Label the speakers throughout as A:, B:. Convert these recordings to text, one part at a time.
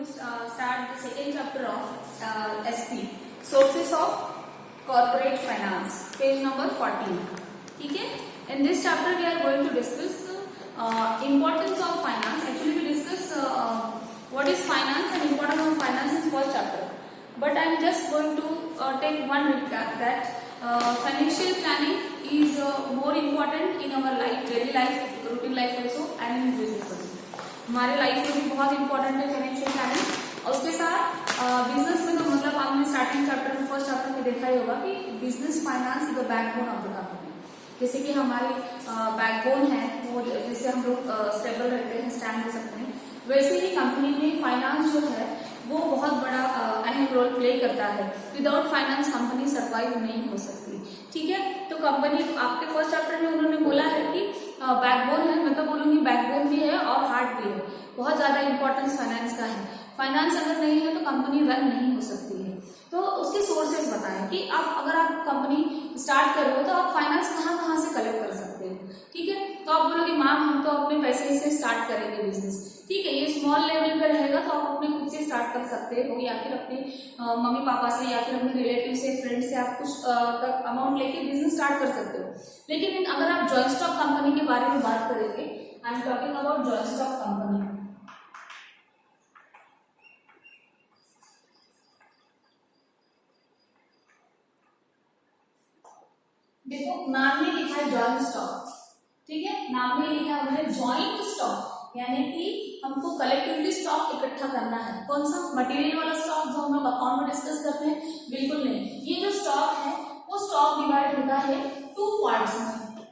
A: to start the second chapter of SP, Sources of Corporate Finance, page number 14. Okay? In this chapter, we are going to discuss the importance of finance. Actually, we discuss what is finance and importance of finance in first chapter. But I am just going to take one recap that financial planning is more important in our life, daily life, routine life also, and in business also. हमारे life में भी बहुत important है financial planning. और उसके साथ business में तो मतलब आपने स्टार्टिंग चैप्टर में फर्स्ट चैप्टर में देखा ही होगा कि business finance is the backbone of the company. जैसे कि हमारी बैकबोन है वो जिससे हम लोग स्टेबल रहते हैं, स्टैंड हो सकते हैं, वैसे ही कंपनी में फाइनेंस जो है वो बहुत बड़ा अहम रोल प्ले करता है। विदाउट फाइनेंस कंपनी सर्वाइव नहीं हो सकती। ठीक है, तो कंपनी आपके फर्स्ट चैप्टर में उन्होंने बोला है कि बैकबोन है, मैं तो बोलूंगी बैकबोन भी है और हार्ट भी है। बहुत ज्यादा इंपॉर्टेंस फाइनेंस का है। फाइनेंस अगर नहीं है तो कंपनी रन नहीं हो सकती है। तो उसके सोर्सेज बताएं कि अगर आप कंपनी स्टार्ट कर रहे हो तो आप फाइनेंस कहाँ कहाँ से कलेक्ट कर सकते हो। ठीक है, तो आप बोलोगे मैम हम तो अपने पैसे से स्टार्ट करेंगे बिजनेस। ठीक है, ये स्मॉल लेवल पर रहेगा तो आप अपने खुद से स्टार्ट कर सकते हो, या फिर अपने मम्मी पापा से या फिर अपने रिलेटिव से, फ्रेंड से आप कुछ तक अमाउंट लेके बिजनेस स्टार्ट कर सकते हो। लेकिन अगर आप जॉइंट स्टॉक कंपनी के बारे में बात करेंगे, I am talking about joint stock company. देखो नाम में लिखा है जॉइंट स्टॉक। ठीक है, नाम में लिखा है हमने जॉइंट स्टॉक, यानी कि हमको कलेक्टिवली स्टॉक इकट्ठा करना है। कौन सा? मटेरियल वाला स्टॉक जो हम लोग अकाउंट में डिस्कस करते हैं, बिल्कुल नहीं। ये जो स्टॉक है वो स्टॉक डिवाइड होता है टू पार्ट्स में।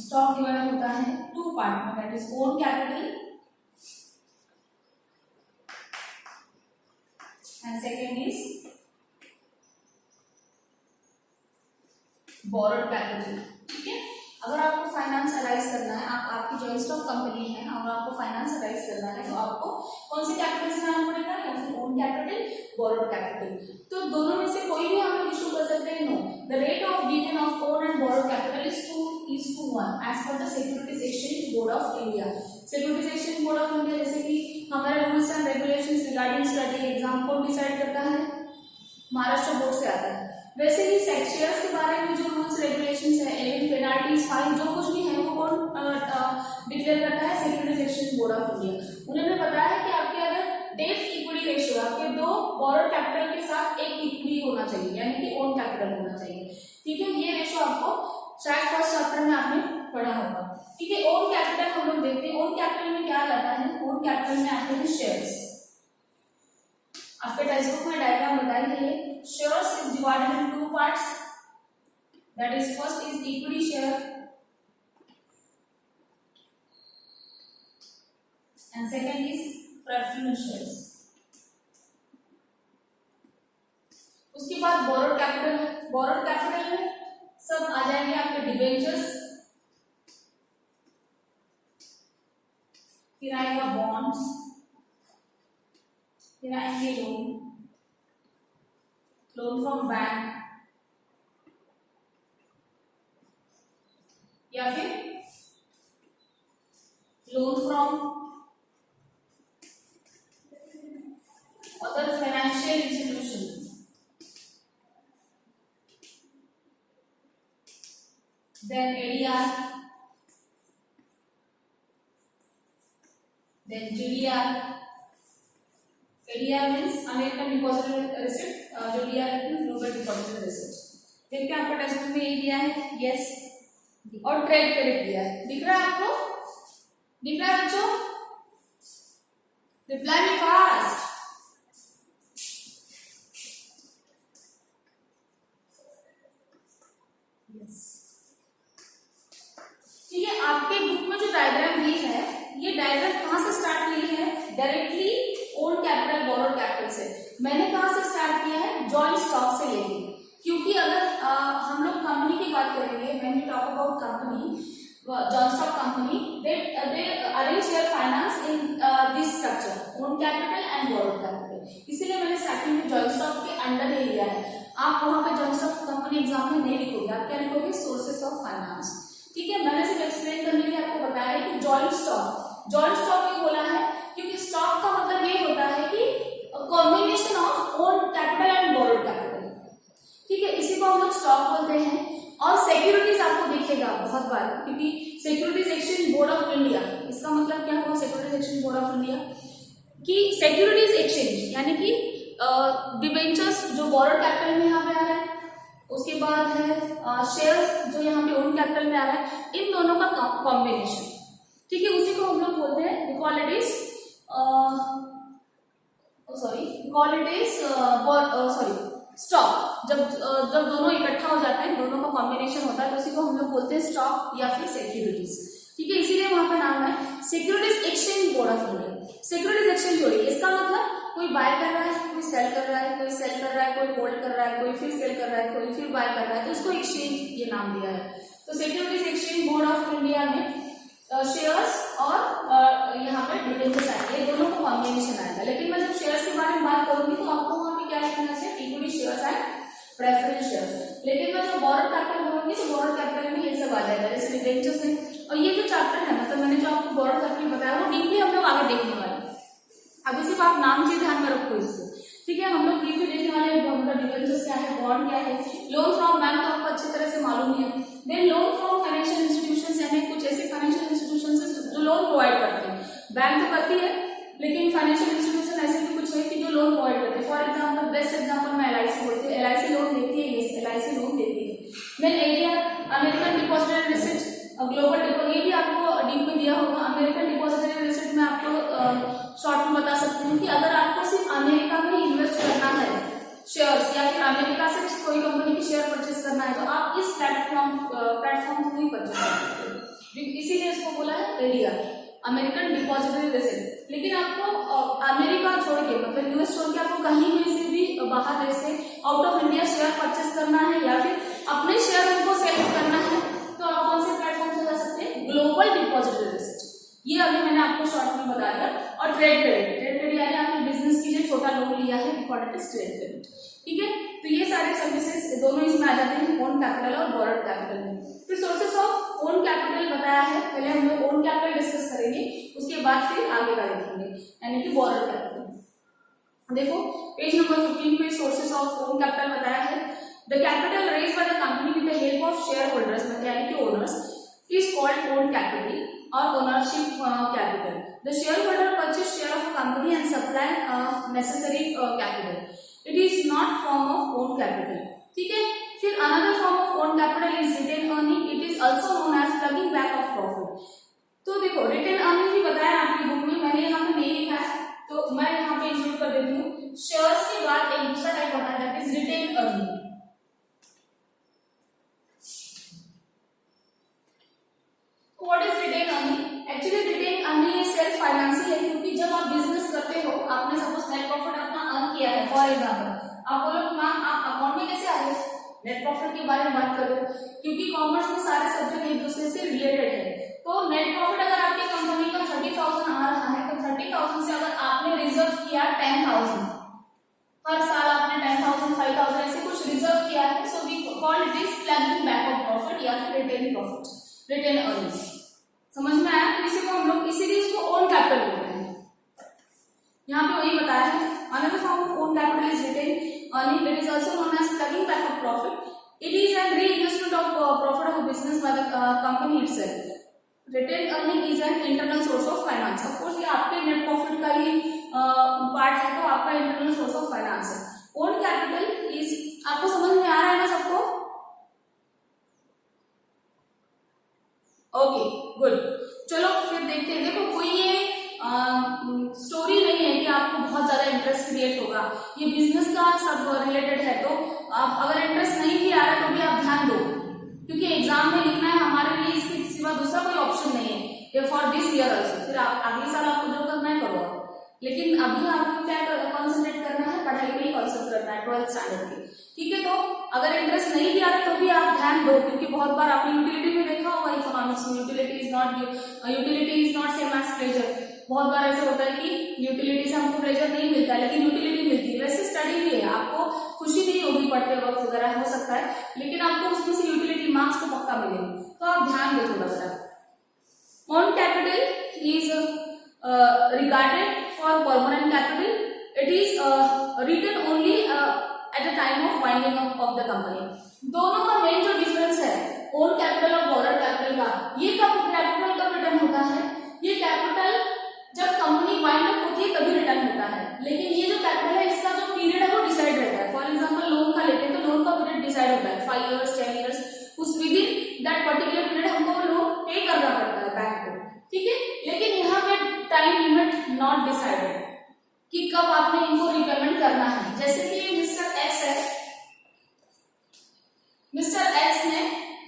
A: स्टॉक डिवाइड होता है टू पार्ट में, that is own capital and second is borrowed capital. ठीक है, अगर आपको फाइनेंस अराइज करना है, आपकी जॉइंट स्टॉक कंपनी है और आपको फाइनेंस अराइज करना है, तो आपको कौन से कैपिटल से जाना पड़ेगा? या फिर ओन कैपिटल, बोरोड कैपिटल। तो दोनों में से कोई भी हम लोग इशू कर सकते हैं। No, the rate of division of own and borrowed capital is 2:1 as per the securities exchange board of India. Securities exchange board of India जैसे कि हमारे rules and regulations regarding study exam को decide करता है, Maharashtra board से आता है। वैसे ही शेयर्स के बारे में जो रूल्स रेगुलेशंस है, एलिमेंट, पेनाल्टीज, फाइन, जो कुछ भी है वो कौन डिक्लेयर करता है? Securities exchange board of India. उन्होंने बताया है कि आपके अगर डेट इक्विटी रेशियो आपके दो बोरोड कैपिटल के साथ एक इक्विटी होना चाहिए, यानी कि ओन कैपिटल होना चाहिए। ठीक है, ये रेशियो आपको शायद फर्स्ट चैप्टर में आपने पढ़ा होगा। ठीक है, ओन कैपिटल हम लोग देखते हैं। ओन कैपिटल में क्या आता है? ओन कैपिटल में आते हैं शेयर्स। आपके टेक्स्ट बुक में डायग्राम बताई है। Shares is divided in two parts, that is first is equity share and second is preference shares. उसके बाद बोरोड कैपिटल। बोरोड कैपिटल में सब आ जाएंगे आपके डिबेंचर्स, फिर आएगा बॉन्ड्स, फिर आएंगे लोन फ्रॉम बैंक, या फिर loan from other financial institution, then ADR, then GDR. ADR means American Depository Receipt, GDR means Global Depository Receipt. देखते हैं आपका टेक्स्ट में ये दिया है, यस, और ट्रेड क्रेडिट दिया है। दिख रहा है आपको? दिख रहा है बच्चों? Reply me fast. ठीक है, आपके बुक में जो डायग्राम दी है, ये डायग्राम कहाँ से स्टार्ट की है? Directly own capital, borrowed capital से। मैंने कहाँ से स्टार्ट किया है? जॉइंट स्टॉक से लेके, क्योंकि अगर हम लोग कंपनी की बात करेंगे, when we talk about company, joint stock company, they arrange their finance in this structure, own capital and borrowed capital. इसीलिए मैंने स्टार्टिंग में जॉइंट स्टॉक के अंडर ही लिया है। आप वहां पे जॉइंट स्टॉक कंपनी एग्जाम में नहीं लिखोगे, आप क्या लिखोगे? Sources of finance. ठीक है, मैंने सिर्फ एक्सप्लेन करने के लिए आपको बताया कि जॉइंट स्टॉक क्यों बोला है? क्योंकि स्टॉक का मतलब ये होता है बता रही हूँ, क्योंकि securities exchange board of India, इसका मतलब क्या हुआ securities exchange board of India, कि सिक्योरिटीज एक्सचेंज यानी कि डिबेंचर्स जो बोरोड कैपिटल में यहाँ पे आ रहा है, उसके बाद है शेयर्स जो यहाँ पे ओन कैपिटल में आ रहा है, इन दोनों का कॉम्बिनेशन, ठीक है, उसी को हम लोग बोलते हैं इक्वालिटीज स्टॉक। जब दोनों इकट्ठा हो जाते हैं, दोनों का कॉम्बिनेशन होता है, तो उसी को हम लोग बोलते हैं स्टॉक या फिर सिक्योरिटीज, ठीक है, इसीलिए वहां पर नाम है securities exchange board of India. Securities exchange हो रही है, इसका मतलब कोई बाय कर रहा है, कोई सेल कर रहा है, कोई सेल कर रहा है, कोई होल्ड कर रहा है, कोई फिर सेल कर रहा है, कोई फिर बाय कर रहा है, तो इसको एक्सचेंज ये नाम दिया है। तो securities exchange board of India में शेयर्स और यहाँ पे डिबेंचर्स आएंगे, दोनों का कॉम्बिनेशन आएगा। लेकिन मैं जब शेयर्स के बारे में बात करूंगी तो आपको वहाँ पे क्या लिखना चाहिए, equity shares and preference shares. लेकिन मैं जब बोरोड कैपिटल बोलूंगी तो बोरोड कैपिटल में ये सब आ जाएगा, जैसे डिबेंचर्स है। और ये जो चैप्टर है, मतलब मैंने जो आपको बोरोड कैपिटल बताया वो डीपली हम लोग आगे देखने वाले हैं, अभी सिर्फ आप नाम से ध्यान में रखो इसको, ठीक है। हम लोग डीपली देखने वाले हैं मतलब डिबेंचर्स क्या है, बॉन्ड क्या है, लोन फ्रॉम बैंक तो आपको अच्छी तरह से मालूम ही है। Then loan from financial institutions, यानी कुछ ऐसे फाइनेंशियल इंस्टीट्यूशंस जो लोन प्रोवाइड करते हैं, बैंक तो करती है लेकिन फाइनेंशियल इंस्टीट्यूशन ऐसे भी कुछ है कि जो लोन प्रोवाइड करते हैं। फॉर एग्जांपल, बेस्ट एग्जांपल मैं एलआईसी बोलती है, एलआईसी लोन देती है, यस एलआईसी लोन देती है। Then ADR American depository receipt, global deposit, ये भी आपको डीप में दिया होगा। अमेरिकन डिपॉजिटरी रिसिप्ट में आपको शॉर्ट में बता सकती हूँ कि अगर आपको सिर्फ अमेरिका में इन्वेस्ट करना है शेयर्स, या फिर अमेरिका से कोई कंपनी की शेयर परचेज करना है, तो आप इस प्लेटफॉर्म थ्रू ही परचेज कर सकते हो, इसीलिए इसको बोला है एडीआर, अमेरिकन डिपॉजिटरी रिसिप्ट। लेकिन आपको अमेरिका छोड़ के, मतलब यूएस छोड़ के आपको कहीं भी से भी बाहर देश से out of India share purchase करना है या फिर अपने शेयर उनको सेल करना है, तो आप कौन से प्लेटफॉर्म से जा सकते हैं, ग्लोबल डिपॉजिटरी रिसिप्ट। ये अभी मैंने आपको शॉर्ट में बता दिया। और ट्रेड क्रेडिट यानी आपने बिजनेस के लिए छोटा लोन लिया है, इट इज ट्रेड क्रेडिट, ठीक है। तो ये सारे सर्विसेज दोनों इसमें आ जाते हैं, ओन कैपिटल और बोरोड कैपिटल में। फिर सोर्सेस ऑफ ओन कैपिटल बताया है, पहले हम लोग ओन कैपिटल डिस्कस करेंगे, उसके बाद फिर आगे का देखेंगे, यानी कि बोरोड कैपिटल। देखो पेज नंबर 15 पे सोर्सेस ऑफ ओन कैपिटल बताया है। The capital raised bye the company with the help of share holders, मतलब यानी कि owners, is called own capital or ownership capital. The shareholder purchase share of a company and supply necessary capital. It is not form of own capital. ठीक है। फिर another form of own capital is retained earning. It is also known as plugging back of profit. तो देखो retained earning भी बताया आपकी book में, मैंने यहाँ पे नहीं लिखा है तो मैं यहाँ पे इंक्लूड कर देती हूँ। शेयर्स के बाद एक दूसरा टाइप होता है, that is retained earning। What is retained earning? Actually retained earning is self financing है, क्योंकि जब आप बिजनेस करते हो, आपने सपोज नेट प्रॉफिट अपना अर्न किया है, फॉर एग्जांपल आप बोलो मैम आप अकाउंट में कैसे आ गए, नेट प्रॉफिट के बारे में बात करो, क्योंकि कॉमर्स में सारे सब्जेक्ट एक दूसरे से रिलेटेड है। तो नेट प्रॉफिट अगर आपकी कंपनी का 30,000 आ रहा है, तो 30,000 से अगर आपने रिजर्व किया 10,000, हर साल आपने 10,000 5,000 ऐसे कुछ रिजर्व किया है, so we call it is plugging back of profit या फिर रिटेन प्रॉफिट, रिटेन अर्निंग्स। समझ में आया? तो इसी को हम लोग इसीलिए इसको ओन कैपिटल बोलते हैं। यहाँ पे वही बताया है, another form of own capital is retained earning, it is also known as plugging back of profit. It is an reinvestment of profit of business by the company itself. Retained earning is an internal source of finance. Of course ये आपके net profit का ही part है, तो आपका internal source of finance है। Own capital is, आपको समझ में आ रहा है ना सबको? ओके गुड, चलो फिर देखते हैं। देखो कोई ये स्टोरी नहीं है कि आपको बहुत ज्यादा इंटरेस्ट क्रिएट होगा, ये बिजनेस का सब रिलेटेड है, तो आप अगर इंटरेस्ट नहीं भी आ रहा है तो भी आप ध्यान दो, क्योंकि एग्जाम में लिखना है, हमारे लिए इसके सिवा दूसरा कोई ऑप्शन नहीं है फॉर दिस ईयर ऑल्सो। फिर अगले साल आपको जो करना है करो, लेकिन अभी आपको क्या कॉन्सेंट्रेट करना है, पढ़ाई में ही कॉन्सेंट्रेट करना है 12th स्टैंडर्ड की, ठीक है। तो अगर इंटरेस्ट नहीं भी आ रहा तो भी आप ध्यान दो, क्योंकि बहुत बार आपने यूटिलिटी में देखा होगा इकोनॉमिक्स में, utility is not same as pleasure. बहुत बार ऐसे होता है कि यूटिलिटी से हमको प्लेजर नहीं मिलता है, लेकिन यूटिलिटी मिलती है। वैसे स्टडी भी है, आपको खुशी नहीं होगी पढ़ते वक्त वगैरह, हो सकता है, लेकिन आपको उसमें से यूटिलिटी मार्क्स तो पक्का मिलेंगे, तो आप ध्यान दो थोड़ा सा। Own capital is regarded for permanent capital. It is written only at the time of winding up of the company. दोनों का मेन जो डिफरेंस है, ओन कैपिटल और बोरोड कैपिटल का ये कैपिटल कब रिटर्न होता है? ये कैपिटल जब कंपनी वाइंड अप होती है तभी रिटर्न होता है, लेकिन ये जो कैपिटल है इसका जो पीरियड है वो डिसाइड रहता है। फॉर एग्जांपल लोन का लेते हैं तो लोन का पीरियड डिसाइड होता है 5 इयर्स 10 इयर्स, उस with in that particular period हमको लोन पे करना पड़ता है बैंक को, ठीक है। लेकिन यहाँ पे टाइम लिमिट नॉट डिसाइडेड कि कब आपने इनको रिपेमेंट करना है। जैसे कि मिस्टर एक्स है, मिस्टर एक्स ने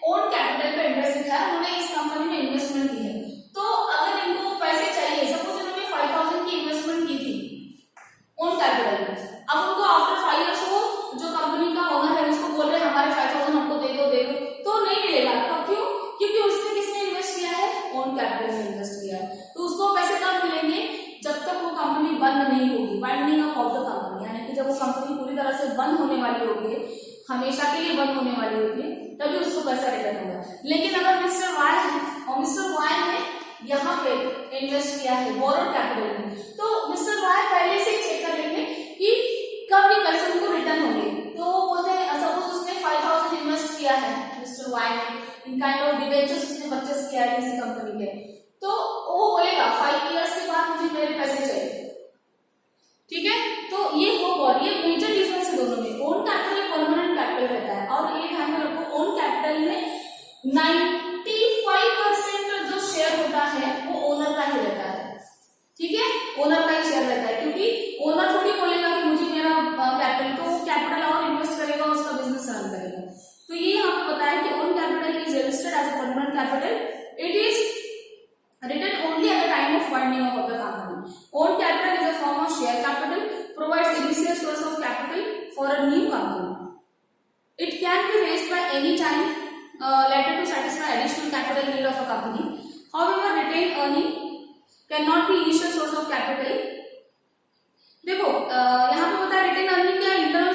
A: ओन कैपिटल पे इंटरेस्ट दिखाया, उन्होंने इस कंपनी में इन्वेस्टमेंट की है, तो अगर इनको पैसे चाहिए, सपोज इन्होंने 5000 की इन्वेस्टमेंट की थी ओन कैपिटल में, अब उनको आफ्टर 5 इयर्स वो जो कंपनी का ओनर है उसको बोल रहे हैं हमारे 5000 हमको दे दो तो नहीं मिलेगा। अब क्यों? क्योंकि उसने किसने इन्वेस्ट किया है? ओन कैपिटल में इन्वेस्ट किया है। तो उसको पैसे कब मिलेंगे? जब तक वो कंपनी बंद नहीं होगी, winding up of the company, यानी कि जब वो कंपनी पूरी तरह से बंद होने वाली होगी, हमेशा के लिए बंद होने वाली होती है, तभी उसको पैसा रिटर्न होगा। लेकिन अगर मिस्टर वाई है और मिस्टर वाई ने यहाँ पे इन्वेस्ट किया है बोरोड कैपिटल में, तो मिस्टर वाई पहले से चेक कर लेंगे कि कब ये पैसे उनको रिटर्न होंगे। तो वो बोलते हैं सपोज उसने 5000 इन्वेस्ट किया है मिस्टर वाई ने, इन काइंड ऑफ डिवेंचर्स उसने परचेस किया है किसी कंपनी के, तो वो बोलेगा 5 इयर्स के बाद मुझे मेरे पैसे चाहिए, ठीक है। तो ये हो और ये मेजर डिफरेंस है दोनों में। ओन कैपिटल परमानेंट कैपिटल रहता है और ये ध्यान में रखो ओन कैपिटल में 95% जो शेयर होता है वो ओनर का ही रहता है, ठीक है, ओनर का ही शेयर रहता है, क्योंकि ओनर थोड़ी बोलेगा कि मुझे मेरा कैपिटल, तो वो कैपिटल और इन्वेस्ट करेगा, उसका बिजनेस रन करेगा। तो ये यहाँ पे बताया कि own capital is registered as a permanent capital, it is written only at the time of winding up of the company. Own capital is a form of share capital, provides initial source of capital for a new company. It can be raised by any time later to satisfy additional capital need of a company. However, retained earning cannot be initial source of capital. देखो यहाँ पे बताया retain earning क्या internal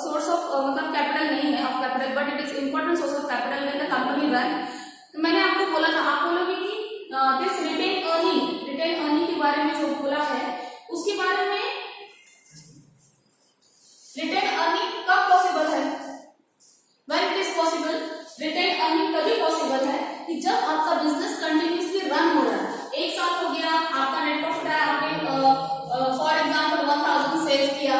A: source of मतलब capital नहीं है of capital, but it is important source of capital when the company run. मैंने आपको बोला था, आप बोलोगे कि दिस रिटेन अर्निंग के बारे में जो बोला है उसके बारे में, रिटेन अर्निंग कब पॉसिबल है? When it is possible, retain earning तभी पॉसिबल है कि जब आपका बिजनेस कंटिन्यूअसली रन हो रहा है। एक साल हो गया, आपका नेट प्रॉफिट है, आपने फॉर एग्जांपल 1000 सेव किया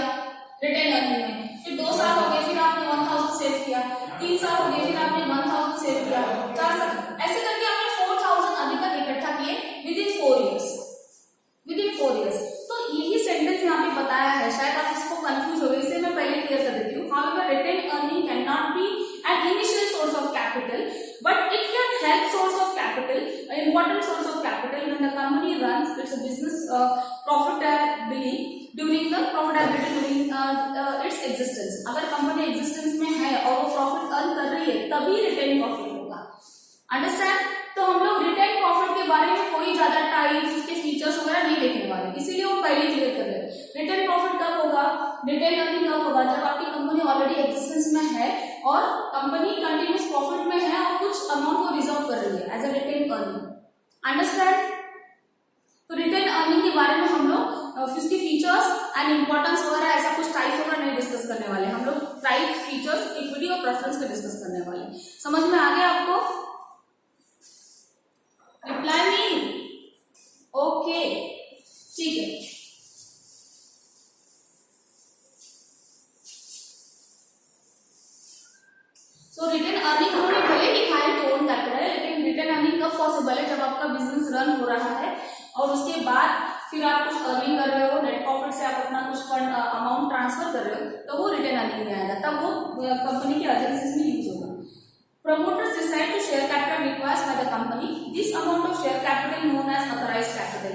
A: रिटेन अर्निंग में, फिर 2 साल हो गए, फिर आपने 1000 सेव किया, 3 साल हो गए, फिर आपने 1000 सेव किया, 4 साल, ऐसे करके आपने 4000 अभी तक इकट्ठा किए विद इन 4 इयर्स। तो यही सेंटेंस यहाँ पे बताया है, शायद आप इसको कंफ्यूज हो गए, इसे मैं पहले क्लियर कर देती हूँ। However retain earning can not be an initial source of capital, but it can help source of capital, important source of capital when the company runs its business profitability during its existence. अगर company existence में है और वो profit earn कर रही है तभी retain profit होगा, अंडरस्टैंड। तो हम लोग रिटेन प्रॉफिट के बारे में कोई ज्यादा टाइप्स, उसके फीचर्स वगैरह नहीं देखने वाले, इसीलिए वो पहले क्लियर कर रहे हैं। रिटेन प्रॉफिट कब होगा, रिटेन अर्निंग कब होगा? जब आपकी कंपनी ऑलरेडी एग्जिस्टेंस में है और कंपनी कंटिन्यूअस प्रॉफिट में है और कुछ अमाउंट को रिजर्व कर रही है as a retain earning, understand. तो रिटेन अर्निंग के बारे में हम लोग उसकी फीचर्स एंड इंपॉर्टेंस वगैरह ऐसा कुछ टाइप्स वगैरह नहीं डिस्कस करने वाले, हम लोग टाइप्स, फीचर्स, इक्विटी और प्रेफरेंस पे डिस्कस करने वाले। समझ में आ गया आपको? रिप्लाई मी, ओके, ठीक है। सो रिटेन अर्निंग उन्होंने भले लिखा है कि ओन कैपिटल है, लेकिन रिटेन अर्निंग कब पॉसिबल है? जब आपका बिजनेस रन हो रहा है और उसके बाद फिर आप कुछ अर्निंग कर रहे हो, नेट प्रॉफिट से आप अपना कुछ फंड अमाउंट ट्रांसफर कर रहे हो, तो वो रिटेन अर्निंग में आएगा, तब वो कंपनी के एजेंसीज में यूज होगा। Promoters decide to share capital required by the company. This amount of share capital known as authorized capital.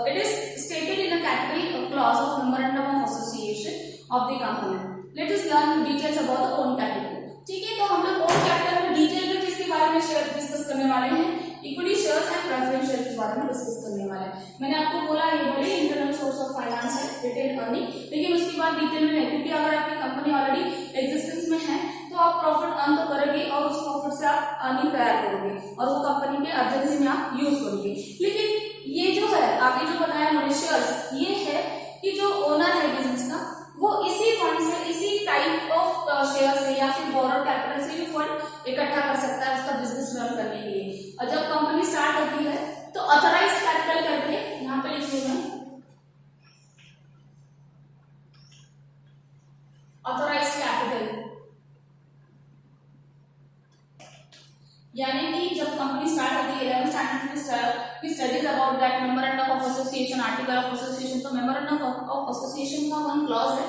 A: It is stated in a category clause of memorandum of association of the company. Let us learn details about the own capital. ठीक है, तो हम लोग own capital में detail में किसके बारे में शेयर डिस्कस करने वाले हैं? Equity shares and preference share के बारे में डिस्कस करने वाले हैं। मैंने आपको बोला ये बड़े इंटरनल सोर्स ऑफ फाइनेंस है रिटेन अर्निंग, लेकिन उसके बाद डिटेल में नहीं, क्योंकि अगर आपकी कंपनी ऑलरेडी एग्जिस्टेंस में है तो आप प्रॉफिट अर्न तो करोगे और उस प्रॉफिट से आप अर्निंग तैयार करोगे और वो कंपनी के अर्जेंसी में आप यूज करोगे। लेकिन ये जो है आगे जो बताया उन्होंने शेयर्स, ये है कि जो ओनर है बिजनेस का वो इसी फंड से, इसी टाइप ऑफ शेयर से या फिर बोरोड कैपिटल से भी फंड यानी कि जब कंपनी स्टार्ट होती है 11th स्टैंडर्ड में studies about that memorandum of association, article of association. तो मेमोरेंडम ऑफ एसोसिएशन का वन क्लॉज है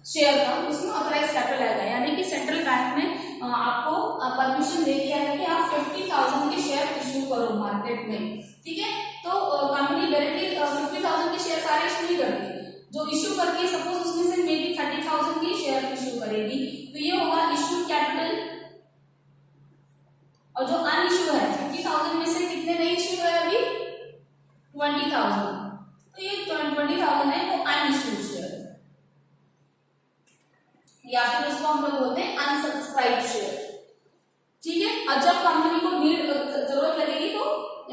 A: शेयर का, उसमें ऑथराइज कैपिटल आएगा, यानी कि सेंट्रल बैंक ने आपको परमिशन दे दिया है कि आप 50,000 के शेयर इश्यू करो मार्केट में, ठीक है। तो कंपनी डायरेक्टली 50,000 के शेयर सारे इश्यू नहीं करती, जो इश्यू करती है सपोज उसमें से मे बी 30,000 की शेयर इश्यू करेगी, तो ये होगा इश्यू कैपिटल। और जो अनइश्यू है 50,000 में से कितने नहीं इश्यू है अभी 20,000, तो ये 20,000 है वो अनइश्यूड शेयर, या फिर उसको हम लोग बोलते हैं अनसब्सक्राइब्ड शेयर, ठीक है। और जब कंपनी को नीड जरूरत लगेगी तो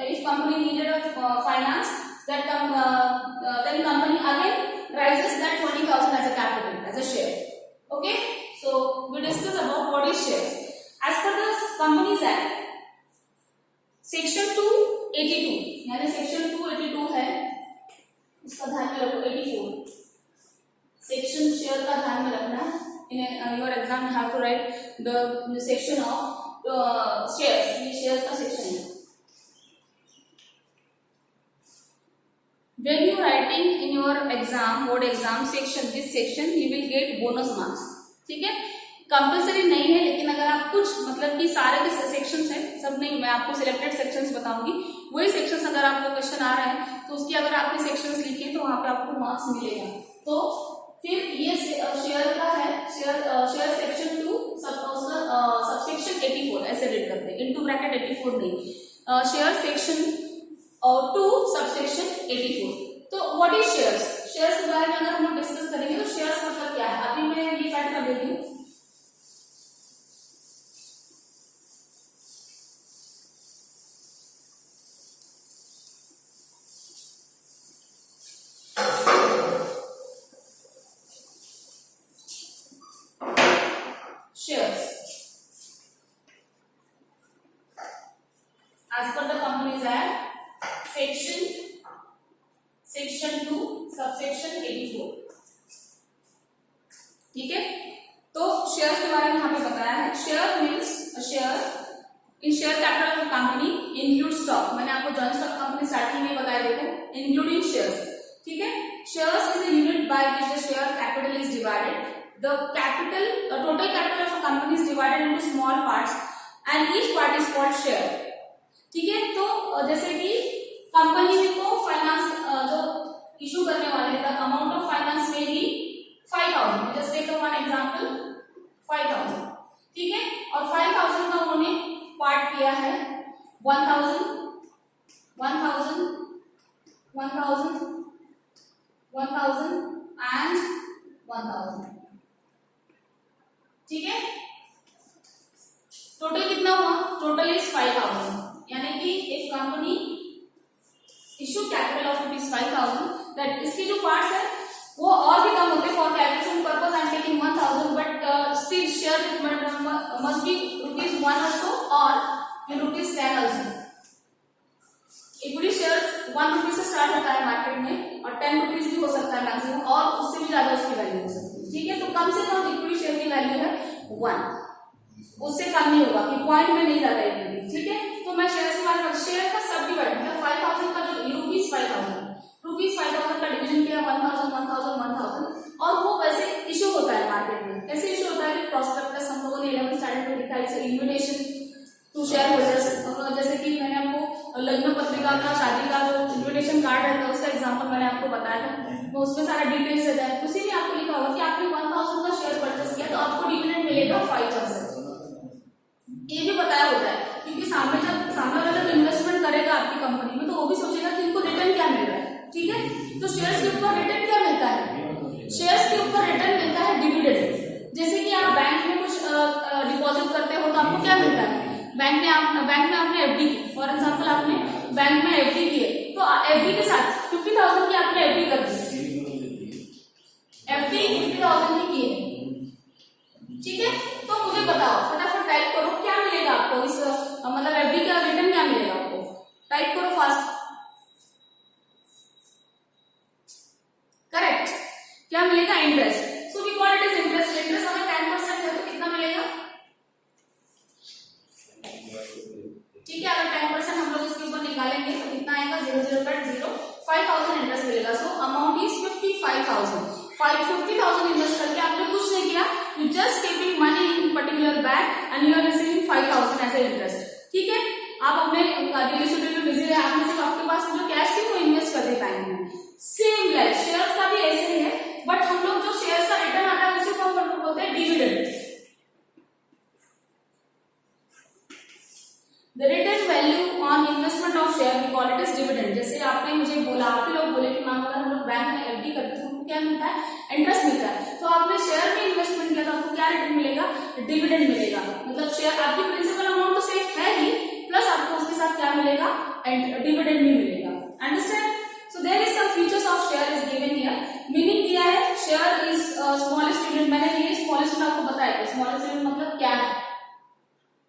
A: if company needed finance that then company again raises that 20,000 as a capital as a share. Okay, so we discuss about what is share as per the companies act section 282, यानी section 282 है, इसका ध्यान में रखो। 84 section share का ध्यान में रखना है। In your exam you have to write the section of shares, ये shares का section है। When you writing in your exam, board exam section, this section you will get bonus marks, ठीक है। कंपलसरी नहीं है, लेकिन अगर आप कुछ मतलब कि सारे के सेक्शंस हैं, सब नहीं, मैं आपको सिलेक्टेड सेक्शंस बताऊंगी, वही सेक्शंस अगर आपको क्वेश्चन आ रहे हैं तो उसकी अगर आपने सेक्शंस लिखे तो वहां पे आपको मार्क्स मिलेगा। तो फिर ये शेयर का है, शेयर सेक्शन 2 सबसेक्शन 84 ऐसे रीड करते हैं, इनटू ब्रैकेट 84 नहीं, शेयर सेक्शन 2 सबसेक्शन 84। तो व्हाट इज शेयर्स, शेयर्स के बारे में अगर हम लोग डिस्कस करेंगे तो शेयर्स मतलब क्या है, अभी मैं ये कट कर देती हूँ। Shares as per the Companies Act section 2 subsection 84, ठीक है। तो शेयर्स के बारे में यहाँ पे बताया है। Share means share in share capital of company include stock, मैंने आपको जॉइंट स्टॉक कंपनी स्टार्टिंग में बताया, देखो इंक्लूडिंग शेयर्स, ठीक है। Shares is a unit by which the share capital is divided. The total capital of a company is divided into small parts and each part is called share, ठीक है। तो जैसे कि कंपनी को finance जो issue करने वाले the amount of finance में भी 5,000, जस्ट टेक वन एग्जांपल 5,000, ठीक है। और 5,000 का उन्होंने पार्ट किया है 1,000 1,000 1,000 1,000 एंड 1,000, ठीक है। टोटल कितना हुआ, टोटल इज 5,000, यानी कि एक company issue capital of rupees 5,000, that इसके जो पार्ट्स है वो और भी कम होते हैं। For calculation purpose I am taking 1,000, but still share must be rupees 1 also और in rupees 10 also. Equity shares 1 rupees से स्टार्ट होता है मार्केट में और 10 रुपीज भी हो सकता है मैक्सिमम, और उससे भी ज्यादा उसकी वैल्यू हो सकती है, ठीक है। तो कम से कम इक्विटी शेयर की वैल्यू है 1, उससे कम नहीं होगा कि पॉइंट में नहीं जाता है, ठीक है। तो मैं शेयर के बारे में, शेयर का सब डिवाइड मतलब 5,000 का जो रुपीज 5,000 का डिवीजन किया 1,000 1,000 1,000, और वो वैसे इशू होता है मार्केट में। कैसे इशू होता है, प्रॉस्पेक्टस हम लोगों ने 11th स्टैंडर्ड में दिखाई से इन्विटेशन टू शेयर होल्डर्स, जैसे कि मैंने आपको लग्न पत्रिका का, शादी का जो इन्विटेशन कार्ड रहता है उसका एग्जांपल मैंने आपको बताया था, तो उसमें सारा डिटेल्स रहता है। उसी में आपको लिखा होगा कि आपने 1,000 का शेयर परचेस किया तो आपको डिविडेंड मिलेगा 5%, ये भी बताया होता है, क्योंकि सामने वाला जब इन्वेस्टमेंट करेगा आपकी कंपनी में तो वो भी सोचेगा कि इनको रिटर्न क्या मिल रहा है, ठीक है। तो शेयर्स के ऊपर रिटर्न क्या मिलता है, शेयर्स के ऊपर रिटर्न मिलता है डिविडेंड। जैसे कि आप बैंक में कुछ डिपॉजिट करते हो तो आपको क्या मिलता है, बैंक में आपने एफडी की, फॉर एग्जांपल आपने बैंक में एफडी की है, तो एफडी के साथ 50,000 की आपने एफडी कर दी, एफडी 50,000 की है, ठीक है। तो मुझे बताओ, फटाफट टाइप करो क्या मिलेगा आपको इस मतलब एफडी का रिटर्न क्या मिलेगा आपको, टाइप करो फास्ट। करेक्ट, क्या मिलेगा, interest. So we call it is interest. Interest अगर 10% है तो कितना मिलेगा, 50,000 इन्वेस्ट करके आपने कुछ नहीं किया, you just keeping money in particular bank and you are receiving 5,000 as a interest. ठीक है, आप अपने डेली शेड्यूल में बिजी रहे, आपने सिर्फ आपके पास जो कैश थी वो इन्वेस्ट कर दे बैंक में। सेम लाइक शेयर्स का भी ऐसे ही है, बट हम लोग जो शेयर्स का रिटर्न आता है उसे हम बोलते हैं dividend. The return value on investment of share we call it as dividend। जैसे आपने मुझे बोला, आप ही लोग बोले कि मैम अगर हम लोग बैंक में एफडी करते हैं तो क्या मिलता है, इंटरेस्ट मिलता है। तो आपने शेयर में इन्वेस्टमेंट किया तो आपको क्या रिटर्न मिलेगा, डिविडेंड मिलेगा। मतलब शेयर आपकी प्रिंसिपल अमाउंट तो सेफ है ही, प्लस आपको उसके साथ क्या मिलेगा, डिविडेंड भी मिलेगा। Understand? So there is some features of share is given here. Meaning दिया है शेयर इज स्मॉलेस्ट यूनिट। मैंने ये स्मॉलेस्ट यूनिट आपको बताया था। स्मॉलेस्ट यूनिट मतलब क्या है,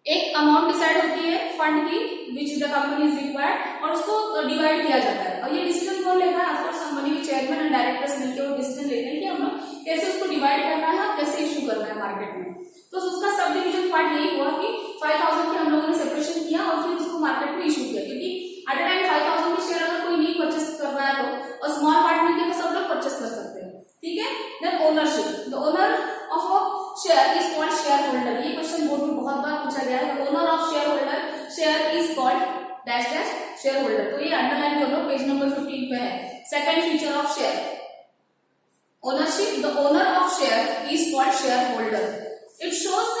A: एक अमाउंट डिसाइड होती है फंड की which the company is required और उसको डिवाइड किया जाता है। और ये डिसीजन कौन लेता है, ऑफकोर्स कंपनी के चेयरमैन एंड डायरेक्टर्स मिलकर वो डिसीजन लेते हैं कि हम लोग कैसे उसको डिवाइड करना है और कैसे इशू करना है मार्केट में। तो उसका सब डिविजन पार्ट यही हुआ कि 5,000 के हम लोगों ने सेपरेशन किया और फिर उसको मार्केट में इशू किया, क्योंकि एट अ टाइम 5,000 के शेयर अगर कोई नहीं परचेस कर रहा है तो और स्मॉल पार्ट में क्या सब लोग परचेस कर सकते हैं। ठीक है, then ownership, the owner of a share is called share holder. ये क्वेश्चन बोर्ड में बहुत बार पूछा गया है। Owner of share holder, share is called dash dash share holder. तो ये अंडरलाइन कर लो, पेज नंबर 15 पे है। Second feature of share ownership, the owner of share is called share holder. It shows the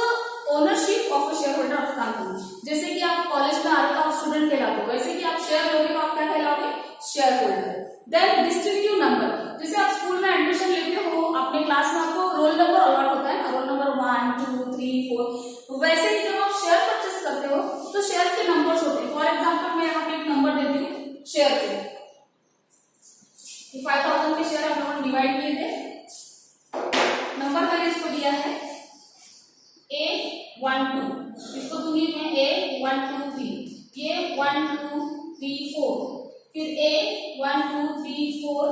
A: ownership of a share holder of company. जैसे कि आप college में आ रहे हो आप स्टूडेंट कहलाते हो, वैसे कि आप शेयर लोगे तो आप क्या कहलाओगे, share holder. Then distinctive number, जैसे आप स्कूल में एडमिशन लेते हो अपने क्लास में आपको रोल नंबर अलॉट होता है, रोल नंबर 1 2 3 4। वैसे ही जब आप शेयर परचेस करते हो तो शेयर के नंबर्स होते हैं। फॉर एग्जांपल मैं यहाँ पे एक नंबर देती हूँ शेयर के, 5,000 के शेयर हम लोगों ने डिवाइड किए थे। नंबर मैंने इसको दिया है A12, इसको दूंगी मैं A1 2 3, ये 1 2 3 4, फिर A1 2 3 4,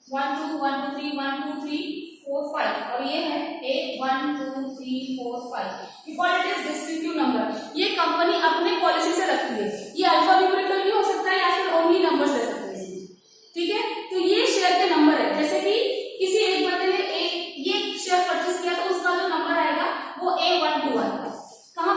A: 1 2 1 2 3 1 2 3 4 5 और ये है A1 2 3 4 5। We call it as distinctive number। ये कंपनी अपने पॉलिसी से रखती है। ये अल्फान्यूमेरिकल भी हो सकता है या फिर ओनली नंबर्स ले सकते हैं इसमें। ठीक है,